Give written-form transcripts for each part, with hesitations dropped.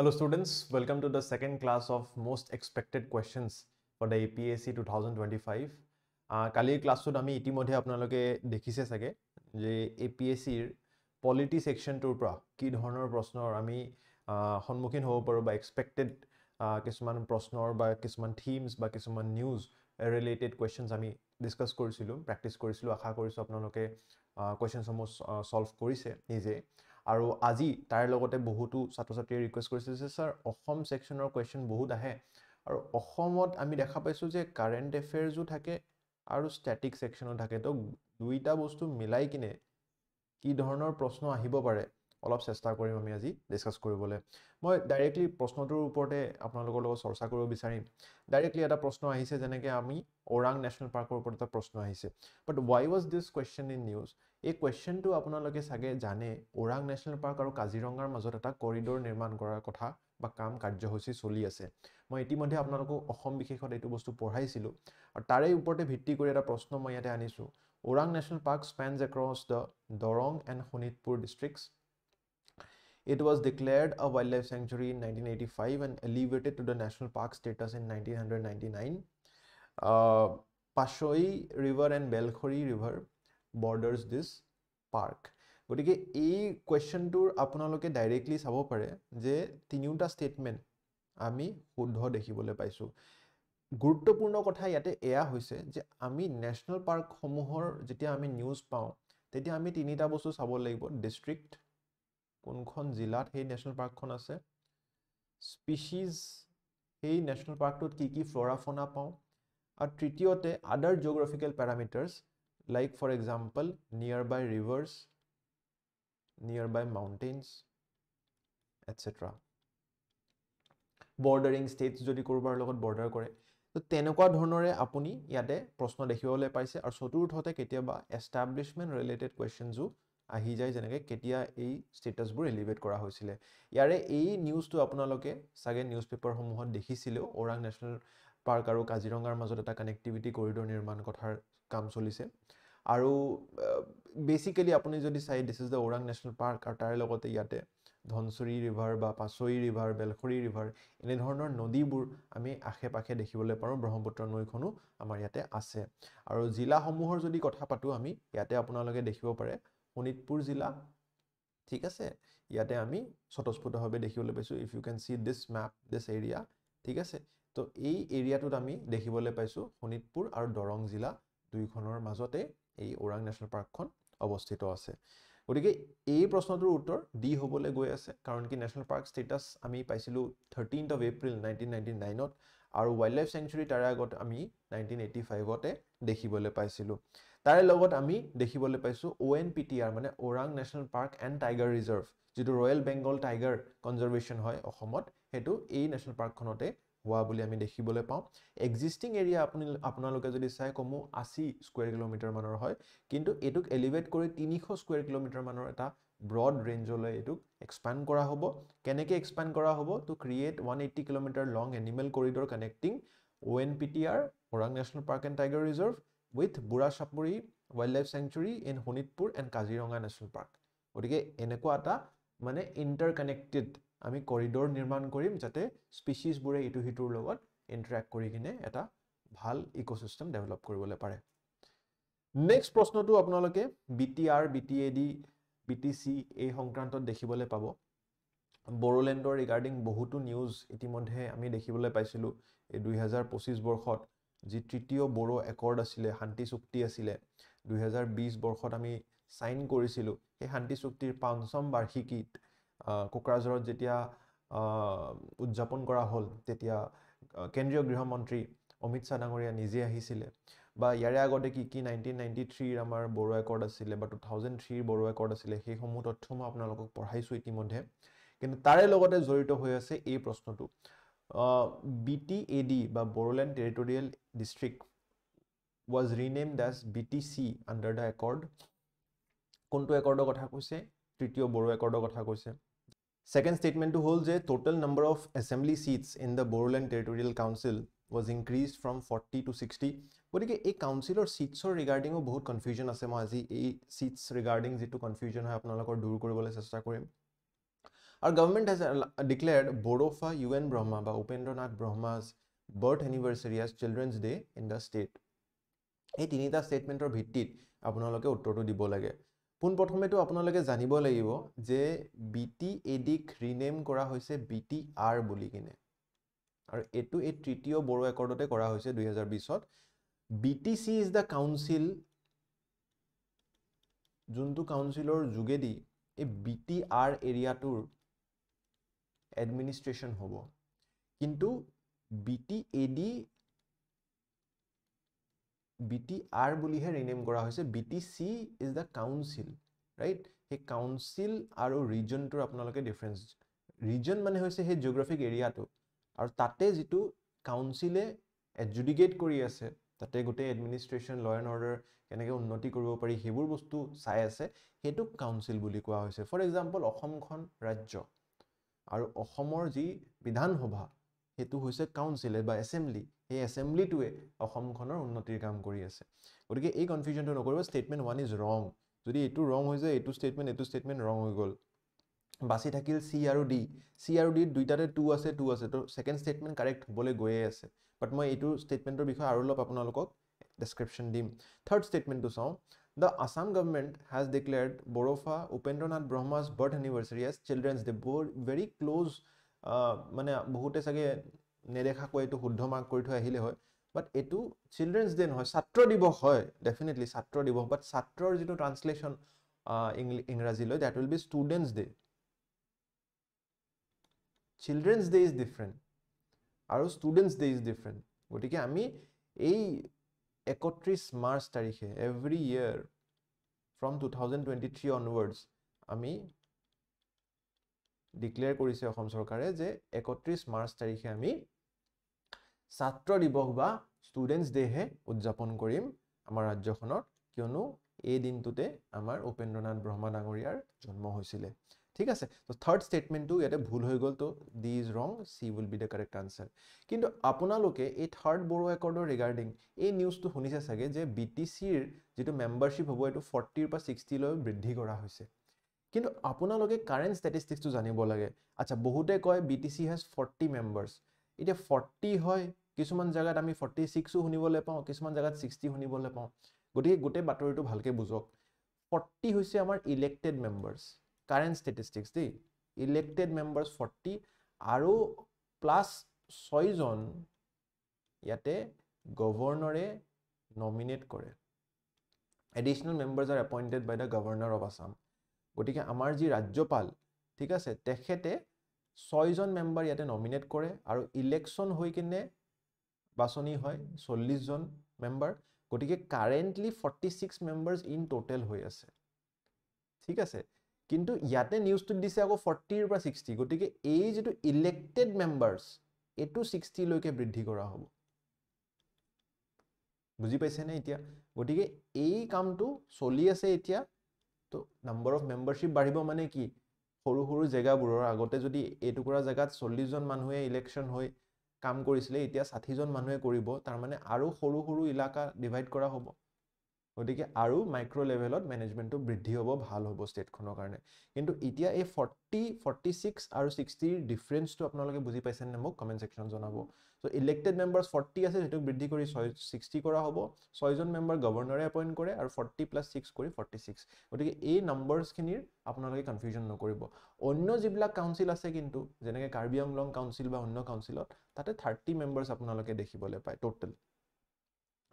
Hello students, welcome to the second class of most expected questions for the APSC 2025. কালিৰ ক্লাছত আমি ইতিমধ্যে আপোনালোকে দেখিছে চাগে যে APSCৰ পলিটি সেকশনটোৰ পৰা কি ধৰণৰ প্ৰশ্নৰ আমি সন্মুখীন হ'ব পাৰো বা এক্সপেক্টেড কিছুমান প্ৰশ্নৰ বা কিছুমান থিমস বা কিছুমান নিউজ ৰিলেটেড কোৱেশ্চনছ আমি ডিসকাস কৰিছিলো প্ৰেক্টিস কৰিছিলো আশা কৰিছো আপোনালোকে কোৱেশ্চনসমূহ সলভ কৰিছে নিজে আৰু আজি তাৰ লগতে বহুতো ছাত্ৰ-ছাত্ৰীয়ে ৰিকুৱেষ্ট কৰিছে যে স্যাৰ অসম সেকশনৰ কোৱেশ্চন বহুত আহে আৰু অসমত আমি দেখা পাইছো যে কাৰেন্ট এফেয়াৰজও থাকে আৰু স্ট্যাটিক সেকশনো থাকে তো দুইটা বস্তু মিলাই কিনে কি ধৰণৰ প্ৰশ্ন আহিব পাৰে অলপ চেষ্টা কৰিম আমি আজি ডিসকাস কৰিবলৈ মই ডাইৰেক্টলি প্ৰশ্নটোৰ ওপৰতে আপোনালোকৰ লগত চৰ্চা কৰিব বিচাৰিম ডাইৰেক্টলি এটা প্ৰশ্ন আহিছে যেনেকৈ আমি ওৰাং ন্যাশনাল পাৰ্কৰ ওপৰত এটা প্ৰশ্ন আহিছে বাট why was this question in news এই কোৱেশ্চনটো আপোনালোকে সাগে জানে ওৰাং ন্যাশনাল পাৰ্ক আৰু কাজিৰঙাৰ মাজত এটা কৰিডৰ নিৰ্মাণ কৰাৰ কথা বা কাম কাৰ্যসূচী চলি আছে মই ইতিমধ্যে আপোনালোকক অসম বিশেষত এইটো বস্তু পঢ়াইছিলো আৰু তাৰে ওপৰতে ভিত্তি কৰি এটা প্ৰশ্ন মই ইয়াতে আনিছো Orang National Park spans across the Dorong and Honitpur districts. It was declared a wildlife sanctuary in 1985 and elevated to the national park status in 1999. Pashoi River and Belkhori River borders this park. গতিকে এই কোৱেশ্চনটোৰ আপোনালোকে directly চাব পাৰে যে তিনিটা statement আমি শুদ্ধ দেখিবলৈ পাইছো গুৰুত্বপূৰ্ণ কথা ইয়াতে এয়া হৈছে যে আমি ন্যাশনাল পাৰ্ক সমূহৰ যেতিয়া আমি নিউজ পাওঁ তেতিয়া আমি তিনিটা বস্তু চাব লাগিব ডিস্ট্ৰিক্ট কোনখন জিলাত এই ন্যাশনাল পাৰ্কখন আছে স্পিচিজ এই ন্যাশনাল পাৰ্কটোত কি কি ফ্লোৰা ফনা পাওঁ আৰু তৃতীয়তে আদাৰ জিওগ্ৰাফিকেল প্যাৰামিটাৰ্স like for example নিয়াৰবাই ৰিভাৰ্স নিয়াৰবাই মাউন্টেইনছ এটসেট্ৰা bordering states যদি কৰবাৰ লগত বৰ্ডাৰ কৰে তো তেনেকুৱা ধৰণৰে আপুনি ইয়াতে প্ৰশ্ন দেখিবলৈ পাইছে আৰু চতুৰ্থতে কেতিয়াবা এস্টাব্লিশমেন্ট ৰিলেটেড কোৱেশ্চনজও আহি যায় যেনেকৈ কেতিয়া এই ষ্টেটাছবোৰ এলিভেট কৰা হৈছিল ইয়াৰে এই নিউজটো আপোনালোকে সাগে নিউজ পেপাৰ সমূহত দেখিছিল ওৰাং ন্যাশনাল পাৰ্ক আৰু কাজিৰঙাৰ মাজত এটা কানেক্টিভিটি কৰিডৰ নিৰ্মাণ কথাৰ কাম চলিছে আৰু বেসিক্যালি আপুনি যদি চাই this is the Orang national park আৰু তাৰ লগতে ইয়াতে ধনসুৰী ৰিভাৰ বা পাছই ৰিভাৰ বেলখৰি ৰিভাৰ এনে ধৰণৰ নদীবোৰ আমি আশে-পাশে দেখিবলৈ পাৰো ব্ৰহ্মপুত্ৰ নৈখনো আমাৰ ইয়াতে আছে আৰু জিলাসমূহৰ যদি কথা পাতো আমি ইয়াতে আপোনালোকে দেখিব পাৰে শোণিতপুৰ জিলা ঠিক আছে ইয়াতে আমি স্বতঃস্ফূৰ্তভাৱে দেখিবলৈ পাইছো if you can see this map this area ঠিক আছে তো এই এৰিয়াটোত আমি দেখিবলৈ পাইছো শোণিতপুৰ আৰু দৰং জিলা দুইখনৰ মাজতে এই ওৰাং ন্যাশনাল পাৰ্কখন অৱস্থিত আছে গতিকে এই প্ৰশ্নটোৰ উত্তৰ ডি হ'বলৈ গৈ আছে কাৰণ কি ন্যাশনাল পাৰ্ক ষ্টেটাছ আমি পাইছিলো 13th of April 1999 ত আৰু ওয়াইল্ডলাইফ স্যাংচুৰী তাৰে আগত আমি 1985 তে দেখিবলৈ পাইছিলো তাৰে লগত আমি দেখিবলৈ পাইছো ONPTR মানে Orang national park and tiger reserve যেটো ৰয়েল বেংগল টাইগাৰ কনজাৰভেশ্যন হয় অসমত হেতু এই ন্যাশনাল পাৰ্কখনতে হোৱা বুলি আমি দেখিবলৈ পাওঁ এক্সিস্টিং এৰিয়া আপোনালোকে যদি চাই কমো 80 স্কয়াৰ কিলোমিটাৰ মানৰ হয় কিন্তু এটুক এলিভেট কৰি 300 স্কয়াৰ কিলোমিটাৰ মানৰ এটা ব্ৰড ৰেঞ্জলৈ এটুক এক্সপান্ড কৰা হ'ব কেনেকৈ এক্সপান্ড কৰা হ'ব to create 180 kilometre long animal corridor connecting ONPTR Orang national park and tiger reserve with Burhachapori wildlife sanctuary in Sonitpur and Kaziranga national park গতিকে এনেকুৱা এটা মানে ইন্টাৰকানেক্টেড আমি কৰিডৰ নিৰ্মাণ কৰিম যাতে স্পিচিজ বোৰে ইটো হিটোৰ লগত ইন্টাৰেক্ট কৰি কিনে এটা ভাল ইকোসিস্টেম ডেভেলপ কৰিবলৈ পাৰে নেক্সট প্ৰশ্নটো আপোনালোকে BTR BTAD BTC এই সংক্ৰান্তত দেখিবলৈ পাব বড়োলেণ্ডৰ ৰিগাৰ্ডিং বহুতো নিউজ ইতিমধ্যে আমি দেখিবলৈ পাইছিলো এই 2025 বৰ্ষত যি তৃতীয় বড়ো একৰ্ড আছিল শান্তি চুক্তি আছিল 2020 বৰ্ষত আমি সাইন কৰিছিলো এই শান্তি চুক্তিৰ 5ম বাৰ্ষিকীত কোকৰাঝাৰত যেতিয়া উদযাপন কৰা হ'ল তেতিয়া কেন্দ্ৰীয় গৃহমন্ত্ৰী অমিত শাহ ডাঙৰীয়া নিজে আহিছিল বা ইয়াৰে আগতে কি 1993 ৰ আমাৰ বড়ো একৰ্ড আছিল বা 2003 ৰ বড়ো একৰ্ড আছিল সেই সমূহ তথ্য মই আপোনালোকক পঢ়াইছো ইতিমধ্যে কিন্তু তাৰে লগতে জড়িত হৈ আছে এই প্ৰশ্নটো BTAD বা Bodoland Territorial District was renamed as BTC under the accord কোনটো একৰ্ডৰ কথা কৈছে তৃতীয় বড়ো একৰ্ডৰ কথা কৈছে Second statement to hold the total number of assembly seats in the Bodoland Territorial Council was increased from 40 to 60. গতিকে এই কাউন্সিলৰ সিটছৰ ৰিগাৰ্ডিং বহুত কনফিউজন আছে মই আজি এই সিটছ ৰিগাৰ্ডিং যেটো কনফিউজন হয় আপোনালোকৰ দূৰ কৰিবলৈ চেষ্টা কৰিম Our government has declared Bodofa UN Brahma বা Upendranath Brahma's birth anniversary as Children's Day in the state. এই তিনিটা ষ্টেটমেণ্টৰ ভিত্তিত আপোনালোকে উত্তৰটো দিব লাগে পোনপ্ৰথমেতো আপোনালোকে জানিব লাগিব যে BTADক ৰিনেম কৰা হৈছে BTR বুলি কিনে আৰু এটো এই তৃতীয় বড়ো একৰ্ডতে কৰা হৈছে 2020ত BTC is the council যোনটো কাউন্সিলৰ যোগেদি এই BTR এৰিয়াটোৰ এডমিনিষ্ট্ৰেশ্যন হ'ব কিন্তু BTR বুলিহে ৰিনেম কৰা হৈছে BTC is the council right হে কাউন্সিল আৰু ৰিজনটোৰ আপোনালোকে ডিফাৰেন্স ৰিজন মানে হৈছে হে জিওগ্ৰাফিক এৰিয়াটো আৰু তাতে যেটো কাউন্সিলে এডজুডিকেট কৰি আছে তাতে গোটে এডমিনিষ্ট্ৰেশ্যন ল এণ্ড অৰ্ডাৰ কেনেকৈ উন্নতি কৰিব পাৰি হেবোৰ বস্তু চাই আছে হেতু কাউন্সিল বুলি কোৱা হৈছে ফৰ এক্সাম্পল অসমখন ৰাজ্য আৰু অসমৰ যি বিধানসভা হেতু হৈছে কাউন্সিল বা এসেম্বলি এই এসেম্বলিটোৱে অসমখনৰ উন্নতিৰ কাম কৰি আছে গতিকে এই কনফিউজনটো নকৰিব ষ্টেটমেন্ট 1 ইজ ৰং যদি এটো ৰং হৈ যায় এটো ষ্টেটমেন্ট ৰং হৈ গল বাসি থাকিল C আৰু D দুইটাতে 2 আছে তো সেকেন্ড ষ্টেটমেন্ট কাৰেক্ট হ'বলৈ গৈয়ে আছে বাট মই এটো ষ্টেটমেন্টৰ বিষয়ে আৰু অলপ আপোনালোকক ডেসক্ৰিপচন দিম থাৰ্ড ষ্টেটমেন্টটো চাও The Assam government has declared Bodofa Upendranath Brahma's birth anniversary as Children's Day very close মানে বহুতে সাগে নেদেখা কৈ এটো শুদ্ধ মাৰ্ক কৰি থৈ আহিলে হয় বাট এটো চিলড্ৰেনছ ডে নহয় ছাত্ৰ দিৱস হয় ডেফিনেটলি ছাত্ৰ দিৱস বাট ছাত্ৰৰ যেটো translation ইংৰাজীলৈ that will be students day children's day is different আৰু students day is different গতিকে আমি এই 31 মাৰ্চ তাৰিখে every year from 2023 onwards আমি ডিক্লেয়াৰ কৰিছে অসম চৰকাৰে যে 31 মাৰ্চ তাৰিখে আমি ছাত্ৰ দিৱস বা ষ্টুডেন্টস ডে হে উদযাপন কৰিম আমাৰ ৰাজ্যখনত কিয়নো এই দিনটোতে আমাৰ উপেন্দ্ৰনাথ ব্ৰহ্মা ডাঙৰীয়াৰ জন্ম হৈছিল ঠিক আছে তো থাৰ্ড ষ্টেটমেন্টটো ইয়াতে ভুল হৈ গল তো D is wrong C will be the correct answer কিন্তু আপোনালোকে এই থাৰ্ড বড়ো একৰ্ডৰ ৰিগাৰ্ডিং এই নিউজটো শুনিছে চাগে যে বিটিসিৰ যেটো মেম্বাৰশিপ হ'ব এটো 40 পৰা 60 লৈ বৃদ্ধি কৰা হৈছে কিন্তু আপোনালোকে কারেন্ট স্ট্যাটিস্টিক্স তো জানিব লাগে আচ্ছা বহুতে কয় বিটিসি হ্যাজ 40 মেম্বার্স এটা 40 হয় কিছুমান জায়গাত আমি 46 শুনিবলৈ পাওঁ কিছুমান জায়গাত 60 শুনিবলৈ পাওঁ গতিকে গোটে বাতৰিটো ভালকে বুজক 40 হৈছে আমাৰ ইলেক্টেড মেম্বাৰ্স কাৰেন্ট স্ট্যাটিস্টিক্স দেই ইলেক্টেড মেম্বাৰ্স 40 আৰু প্লাস 6 জন ইয়াতে গভৰ্ণৰে নমিনেট কৰে additional members are appointed by the governor of Assam গতিকে আমাৰ যি ৰাজ্যপাল ঠিক আছে তেখেতে 6 জন মেম্বাৰ ইয়াতে নমিনেট কৰে আৰু ইলেকশন হৈ কিনে বাছনি হয় 40 জন মেম্বাৰ গতিকে কাৰেন্টলি 46 মেম্বাৰ্স ইন টোটাল হৈ আছে ঠিক আছে কিন্তু ইয়াতে নিউজটো দিছে আকৌ 40 পৰা 60 গতিকে এই যেটো ইলেক্টেড মেম্বাৰ্স এটো 60 লৈকে বৃদ্ধি কৰা হ'ব বুজি পাইছে নে এতিয়া গতিকে এই কামটো চলি আছে এতিয়া তো নাম্বার অফ মেম্বাৰশিপ বাঢ়িব মানে কি সৰু সৰু জায়গাবোৰৰ আগতে যদি এটুকুৰা জায়গাত 40 জন মানুহে ইলেকশন হৈ কাম কৰিছিলে এতিয়া 60 জন মানুহে কৰিব তাৰ মানে আৰু সৰু সৰু ইলাকা ডিভাইড কৰা হ'ব গতিকে আৰু মাইক্ৰো লেভেলত মেনেজমেন্টটো বৃদ্ধি হ'ব ভাল হ'ব ষ্টেটখনৰ কাৰণে কিন্তু এতিয়া এই 40 46 আৰু 60 ৰ ডিফাৰেন্সটো আপোনালোকে বুজি পাইছেন নে মোক কমেন্ট সেকশন জনাব সো ইলেক্টেড মেম্বাৰ্স 40 আছে যেটো বৃদ্ধি কৰি 60 কৰা হ'ব 6 জন মেম্বাৰ গভৰ্ণৰে এপইন্ট কৰে আৰু 40 + 6 কৰি 46 গতিকে এই নাম্বাৰস খিনিৰ আপোনালোকে কনফিউজন নকৰিব অন্য যিবিলাক কাউন্সিল আছে কিন্তু যেনেকৈ কাৰ্বি আংলং কাউন্সিল বা অন্য কাউন্সিলত তাতে 30 মেম্বাৰ্স আপোনালোকে দেখিবলৈ পায় টোটাল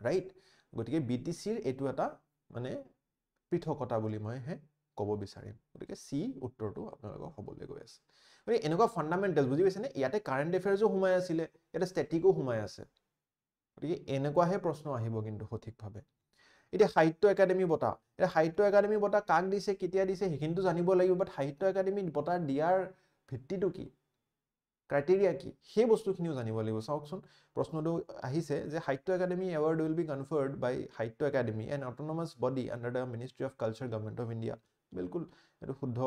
ৰাইট গতিকে বিটিসিৰ এটো এটা মানে পৃথকতা বুলি মই হে ক'ব বিচাৰিম গতিকে সি উত্তৰটো আপোনালোকক হ'বলৈ গৈ আছে মানে এনেকুৱা ফান্ডামেন্টাল বুজি পাইছে নে ইয়াতে কাৰেন্ট এফেয়াৰ্সও হুমাই আছিল এটা স্ট্যাটিকো হুমাই আছে গতিকে এনেকুৱাহে প্ৰশ্ন আহিব কিন্তু সঠিকভাৱে এতিয়া সাহিত্য একাডেমি বঁটা এটা সাহিত্য একাডেমি বঁটা কাক দিছে কেতিয়া দিছে হেকিনটো জানিব লাগিব বাট সাহিত্য একাডেমি বঁটা দিয়াৰ ভিত্তিটো কি ক্ৰাইটেৰিয়া কি সেই বস্তুখিনিও জানিব লাগিব চাওকচোন প্ৰশ্নটো আহিছে যে Sahitya Akademi award will be conferred by Sahitya Akademi an autonomous body under the ministry of culture government of India বিলকুল এটো শুদ্ধ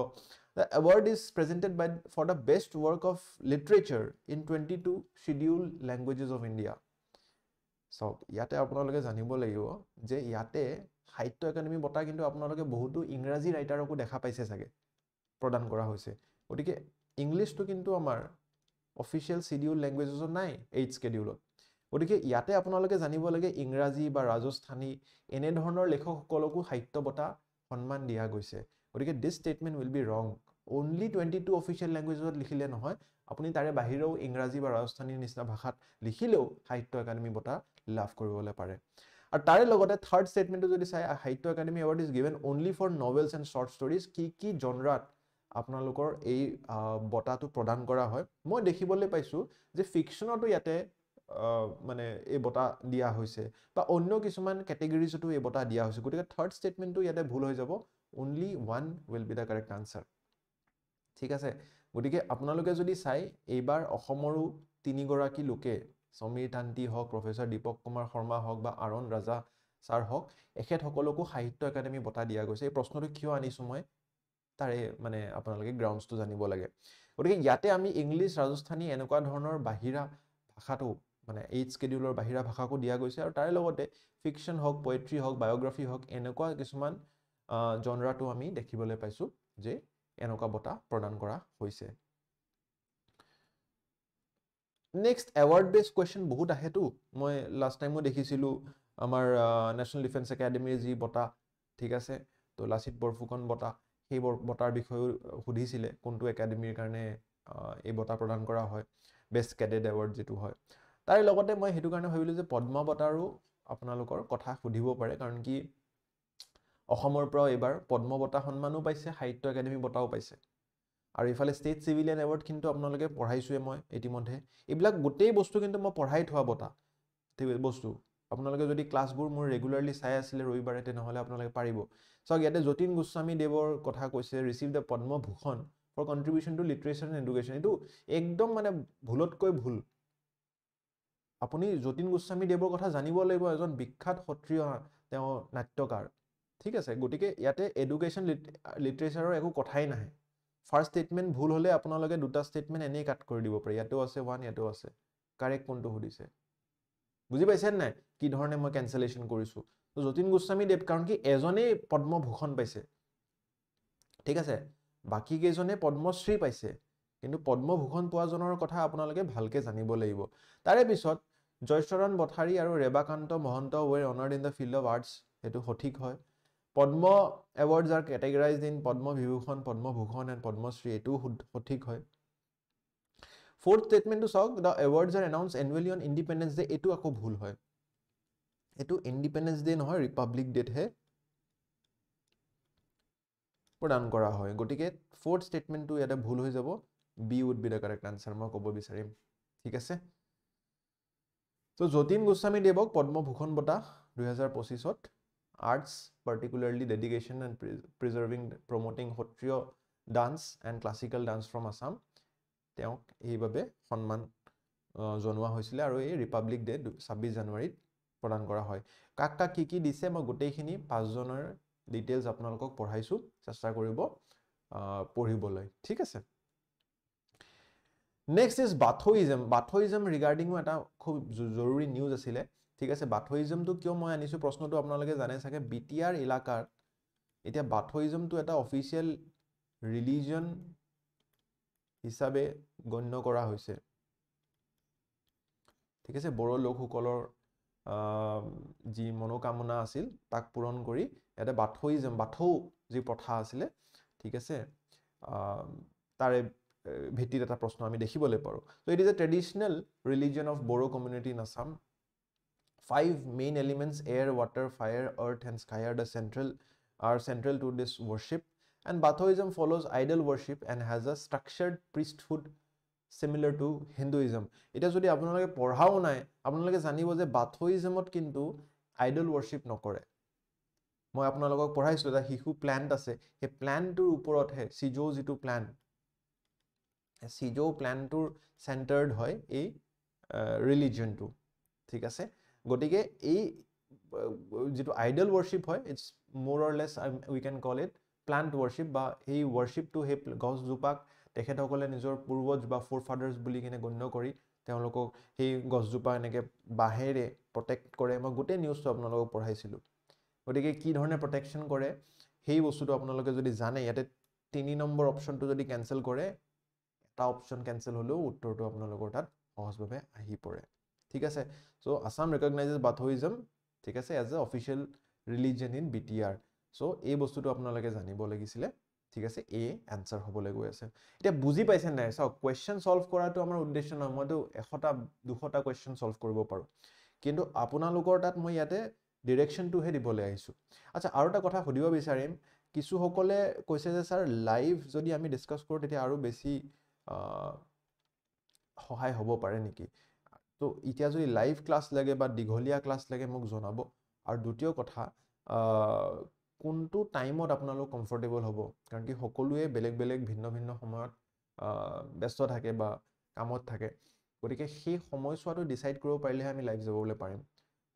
the award is presented by for the best work of literature in 22 schedule languages of India চাওক ইয়াতে আপোনালোকে জানিব লাগিব যে ইয়াতে সাহিত্য একাডেমি বঁটা কিন্তু আপোনালোকে বহুতো ইংৰাজী ৰাইটাৰকো দেখা পাইছে চাগে প্ৰদান কৰা হৈছে গতিকে ইংলিছটো কিন্তু আমাৰ অফিচিয়েল শিডিউল ল্যাঙ্গুৱেজেছত নাই 8 স্কেডিউলত গতিকে ইয়াতে আপোনালোকে জানিব লাগে ইংৰাজী বা ৰাজস্থানী এনে ধৰণৰ লেখকসকলকো সাহিত্য বঁটা সন্মান দিয়া গৈছে গতিকে দিস স্টেটমেন্ট উইল বি ৰং only 22 অফিচিয়েল ল্যাঙ্গুৱেজত লিখিলে নহয় আপুনি তাৰে বাহিৰেও ইংৰাজী বা ৰাজস্থানী নিচিনা ভাষাত লিখিলেও সাহিত্য একাডেমী বঁটা লাভ কৰিবলৈ পাৰে আৰু তাৰে লগতে থাৰ্ড স্টেটমেন্টটো যদি চাই সাহিত্য academy award is given only for novels and short stories কি জনৰাত আপোনালোকৰ এই বঁটাটো প্ৰদান কৰা হয় মই দেখিবলৈ পাইছো যে ফিকশনতো ইয়াতে মানে এই বঁটা দিয়া হৈছে বা অন্য কিছুমান ক্যাটেগৰিজতো এই বঁটা দিয়া হৈছে গতিকে থাৰ্ড স্টেটমেন্টটো ইয়াতে ভুল হৈ যাব only one will be the correct answer ঠিক আছে গতিকে আপোনালোকে যদি চাই এইবাৰ অসমৰো তিনিগৰাকী লোকে সমীৰ তান্তি হওক প্ৰফেসৰ দীপক কুমাৰ শৰ্মা হওক বা আৰণ ৰাজা ছাৰ হওক এখেত সকলকো সাহিত্য একাডেমী বঁটা দিয়া গৈছে এই প্ৰশ্নটো কিয় আনিছো মই তাৰে মানে আপোনালোকে গ্ৰাউণ্ডছটো জানিব লাগে গতিকে ইয়াতে আমি ইংলিছ ৰাজস্থানী এনেকুৱা ধৰণৰ বাহিৰা ভাষাটো মানে 8 স্কেডিউলৰ বাহিৰা ভাষাকো দিয়া গৈছে আৰু তাৰে লগতে ফিকশন হওক পোয়েট্ৰি হওক বায়োগ্ৰাফি হওক এনেকুৱা কিছুমান জনৰাটো আমি দেখিবলৈ পাইছো যে এনেকুৱা বঁটা প্ৰদান কৰা হৈছে নেক্সট এৱাৰ্ড বেসড কোৱেশ্চন বহুত আহেতো মই লাষ্ট টাইমো দেখিছিলো আমাৰ নেশনাল ডিফেন্স একাডেমীৰ যি বঁটা ঠিক আছে তো লাচিত বৰফুকন বঁটা সেই বঁটাৰ বিষয়ে সুধিছিলে কোনটো একাডেমীৰ কাৰণে এই বঁটা প্ৰদান কৰা হয় বেষ্ট ক্যাডেট এৱাৰ্ড যেটো হয় তাৰে লগতে মই হেতু কাৰণে ভাবিলো যে পদ্ম বঁটাৰো আপোনালোকৰ কথা সুধিব পাৰে কাৰণ কি অসমৰ পৰা এবাৰ পদ্ম বঁটা সন্মানো পাইছে সাহিত্য একাডেমী বঁটাও পাইছে আৰু ইফালে ষ্টেট সিভিলিয়ান এৱাৰ্ড কিন্তু আপোনালোকে পঢ়াইছোৱে মই ইতিমধ্যে এইবিলাক গোটেই বস্তু কিন্তু মই পঢ়াই থোৱা বঁটা বস্তু আপোনালোকে যদি ক্লাছবোৰ মোৰ ৰেগুলাৰলি চাই আছিলে ৰবিবাৰে তেনেহলে আপোনালোকে পাৰিব সক ইয়াতে যতীন গোস্বামী দেৱৰ কথা কৈছে receive the Padma Bhushan for contribution to literature and education এটো একদম মানে ভুলতকৈ ভুল আপুনি যতীন গোস্বামী দেৱৰ কথা জানিব লাগিব এজন বিখ্যাত সত্ৰিয় তেওঁ নাট্যকাৰ ঠিক আছে গতিকে ইয়াতে এডুকেশ্যন লিটাৰেচাৰৰ একো কথাই নাহে ফাৰ্স্ট স্টেটমেন্ট ভুল হলে আপোনালোকে দুটা স্টেটমেন্ট এনেই কাট কৰি দিব পাৰে ইয়াতেও আছে ওৱান ইয়াতেও আছে কাৰেক্ট কোনটো সুধিছে বুজি পাইছেন নাই কি ধৰণে মই ক্যান্সেলেশন কৰিছো তো যতীন গোস্বামী দেৱ কাৰণ কি এজনেই পদ্মভূষণ পাইছে ঠিক আছে বাকি কেজনে পদ্মশ্ৰী পাইছে কিন্তু পদ্মভূষণ পোৱাজনৰ কথা আপোনালোকে ভালকে জানিব লাগিব তাৰে পিছত জয়চৰণ বঠাৰী আৰু Rebakanta Mahanta were honored in the field of arts এটো সঠিক হয় পদ্ম awards are categorized in Padma Vibhushan Padma Bhushan and Padmashri এটো সঠিক হয় fourth statement to চাওক the awards are announced annually on independence day এটো আকৌ ভুল হয় এটো ইন্ডিপেন্ডেন্স ডে নহয় ৰিপাব্লিক ডে হে প্ৰদান কৰা হয় গটিকে fourth statement to ইয়াতে ভুল হৈ যাব B would be the correct answer মই ক'ব বিচাৰিম ঠিক আছে তো যতীন গোস্বামী দেৱক পদ্মভূষণ বঁটা 2025 ত arts particularly dedication and preserving promoting সত্ৰিয় dance and classical dance from Assam তেওঁক এইভাবে সন্মান জনোৱা হৈছিল আৰু এই ৰিপাব্লিক ডে 26 জানুৱাৰীত প্ৰদান কৰা হয় কাক কাক কি দিছে মই গোটেইখিনি পাঁচজনৰ ডিটেইলছ আপোনালোকক পঢ়াইছো চেষ্টা কৰিব পঢ়িবলৈ ঠিক আছে নেক্সট ইজ বাথোইজম ৰিগাৰ্ডিং এটা খুব জৰুৰী নিউজ আছিলে ঠিক আছে বাথোইজমটো কিয় মই আনিছো প্ৰশ্নটো আপোনালোকে জানে চাগে বিটিআৰ ইলাকাৰ এতিয়া বাথোইজমটো এটা অফিচিয়েল ৰিলিজন হিচাপে গণ্য কৰা হৈছে ঠিক আছে বড়ো লোকসকলৰ যি মনোকামনা আছিল তাক পূৰণ কৰি এটা বাথোইজম বাথৌ যি প্ৰথা আছিল ঠিক আছে তাৰে ভিত্তিত এটা প্ৰশ্ন আমি দেখিবলৈ পাৰো so it is a traditional religion of Boro community in Assam 5 main elements air water fire earth and sky are central to this worship and Bathoism follows idol worship and has a structured priesthood similar to Hinduism এটা যদি আপোনালোকে পঢ়াও নাই আপোনালোকে জানিব যে বাথোইজমত কিন্তু idol worship নকৰে মই আপোনালোকক পঢ়াইছো এটা শিশু প্ল্যান্ট আছে সেই প্ল্যান্টৰ ওপৰতহে সিজো যিটো প্ল্যান্ট সিজো প্ল্যান্টৰ সেন্টাৰড হয় এই ৰিলিজিয়নটো ঠিক আছে গটিকে এই যেটো আইডল worship হয় ইটস মোৰ or less we can call it plant worship বা এই worshipটো হে গছ জোপাক তেখেতসকলে নিজৰ পূৰ্বজ বা ফোৰফাদাৰ্স বুলি কিনে গণ্য কৰি তেওঁলোকক সেই গছজোপা এনেকে বাহেৰে প্ৰটেক্ট কৰে মই গোটেই নিউজটো আপোনালোকক পঢ়াইছিলো গটিকে কি ধৰণে প্ৰটেকচন কৰে সেই বস্তুটো আপোনালোকে যদি জানে ইয়াতে 3 নম্বৰ অপচনটো যদি ক্যান্সেল কৰে এটা অপশ্যন কেঞ্চেল হ'লেও উত্তৰটো আপোনালোকৰ তাত সহজভাৱে আহি পৰে ঠিক আছে চ' আছাম ৰেকগনাইজেছ বাথৌইজম ঠিক আছে as a official religion in BTR চ' এই বস্তুটো আপোনালোকে জানিব লাগিছিলে ঠিক আছে এ এনসাৰ হ'বলৈ গৈ আছে এতিয়া বুজি পাইছে নাই চাওক কোৱেশ্চন সলভ কৰাটো আমাৰ উদ্দেশ্য নহয় মইতো 100টা 200টা কোৱেশ্চন সলভ কৰিব পাৰো কিন্তু আপোনালোকৰ তাত মই ইয়াতে ডিৰেকশ্যনটোহে দিবলৈ আহিছো আচ্ছা আৰু এটা কথা সুধিব বিচাৰিম কিছুসকলে কৈছে যে স্যাৰ লাইভ যদি আমি ডিসকাস কৰোঁ তেতিয়া আৰু বেছি সহায় হ'ব পাৰে নেকি তো এতিয়া যদি লাইভ ক্লাছ লাগে বা দীঘলীয়া ক্লাছ লাগে মোক জনাব আৰু দ্বিতীয় কথা কোনটো টাইমত আপোনালোক কমফৰ্টেবল হ'ব কাৰণ কি সকলোৱে বেলেগ বেলেগ ভিন্ন ভিন্ন সময়ত ব্যস্ত থাকে বা কামত থাকে গতিকে সেই সময়ছোৱাটো ডিসাইড কৰিব পাৰিলেহে আমি লাইভ যাবলৈ পাৰিম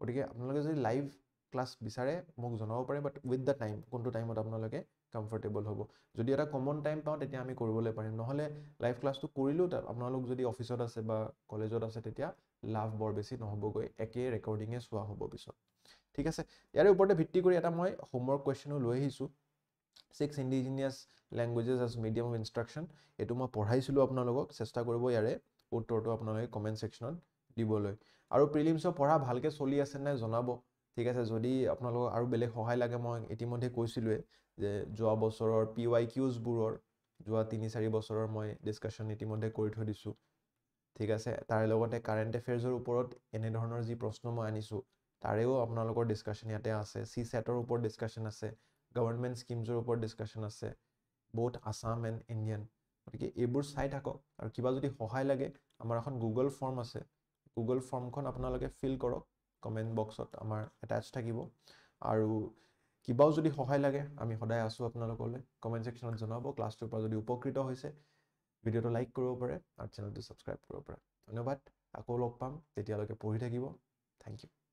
গতিকে আপোনালোকে যদি লাইভ ক্লাছ বিচাৰে মোক জনাব পাৰে বাট উইথ দ্য টাইম কোনটো টাইমত আপোনালোকে কমফৰ্টেবল হ'ব যদি এটা কমন টাইম পাওঁ তেতিয়া আমি কৰিবলৈ পাৰিম নহ'লে লাইভ ক্লাছটো কৰিলোঁ আপোনালোক যদি অফিচত আছে বা কলেজত আছে তেতিয়া লাভ বৰ বেছি নহ'বগৈ একে ৰেকৰ্ডিঙে চোৱা হ'ব পিছত ঠিক আছে ইয়াৰ ওপৰতে ভিত্তি কৰি এটা মই হোমৱৰ্ক কুৱেশ্যনো লৈ আহিছোঁ 6 indigenous languages as medium of instruction এইটো মই পঢ়াইছিলোঁ আপোনালোকক চেষ্টা কৰিব ইয়াৰে উত্তৰটো আপোনালোকে কমেণ্ট ছেকশ্যনত দিবলৈ আৰু প্ৰিলিমছৰ পঢ়া ভালকৈ চলি আছে নাই জনাব ঠিক আছে যদি আপোনালোকক আৰু বেলেগ সহায় লাগে মই ইতিমধ্যে কৈছিলোৱে যে যোৱা বছৰৰ PYQsবোৰৰ যোৱা 3-4 বছৰৰ মই ডিছকাশ্যন ইতিমধ্যে কৰি থৈ দিছোঁ ঠিক আছে তাৰ লগতে কাৰেণ্ট এফেয়াৰ্ছৰ ওপৰত এনে ধৰণৰ যি প্ৰশ্ন মই আনিছোঁ তাৰেও আপোনালোকৰ ডিছকাশ্যন ইয়াতে আছে CSATৰ ওপৰত ডিছকাশ্যন আছে গভৰ্ণমেণ্ট স্কিমছৰ ওপৰত ডিছকাশ্যন আছে both আসাম এণ্ড ইণ্ডিয়ান গতিকে এইবোৰ চাই থাকক আৰু কিবা যদি সহায় লাগে আমাৰ এখন গুগল ফৰ্ম আছে গুগল ফৰ্মখন আপোনালোকে ফিল কৰক কমেণ্ট বক্সত আমাৰ এটাচ থাকিব আৰু কিবাও যদি সহায় লাগে আমি সদায় আছোঁ আপোনালোকলৈ কমেণ্ট ছেকশ্যনত জনাব ক্লাছটোৰ পৰা যদি উপকৃত হৈছে ভিডিঅ'টো লাইক কৰিব পাৰে আৰু চেনেলটো ছাবস্ক্ৰাইব কৰিব পাৰে ধন্যবাদ আকৌ লগ পাম তেতিয়ালৈকে পঢ়ি থাকিব থেংক ইউ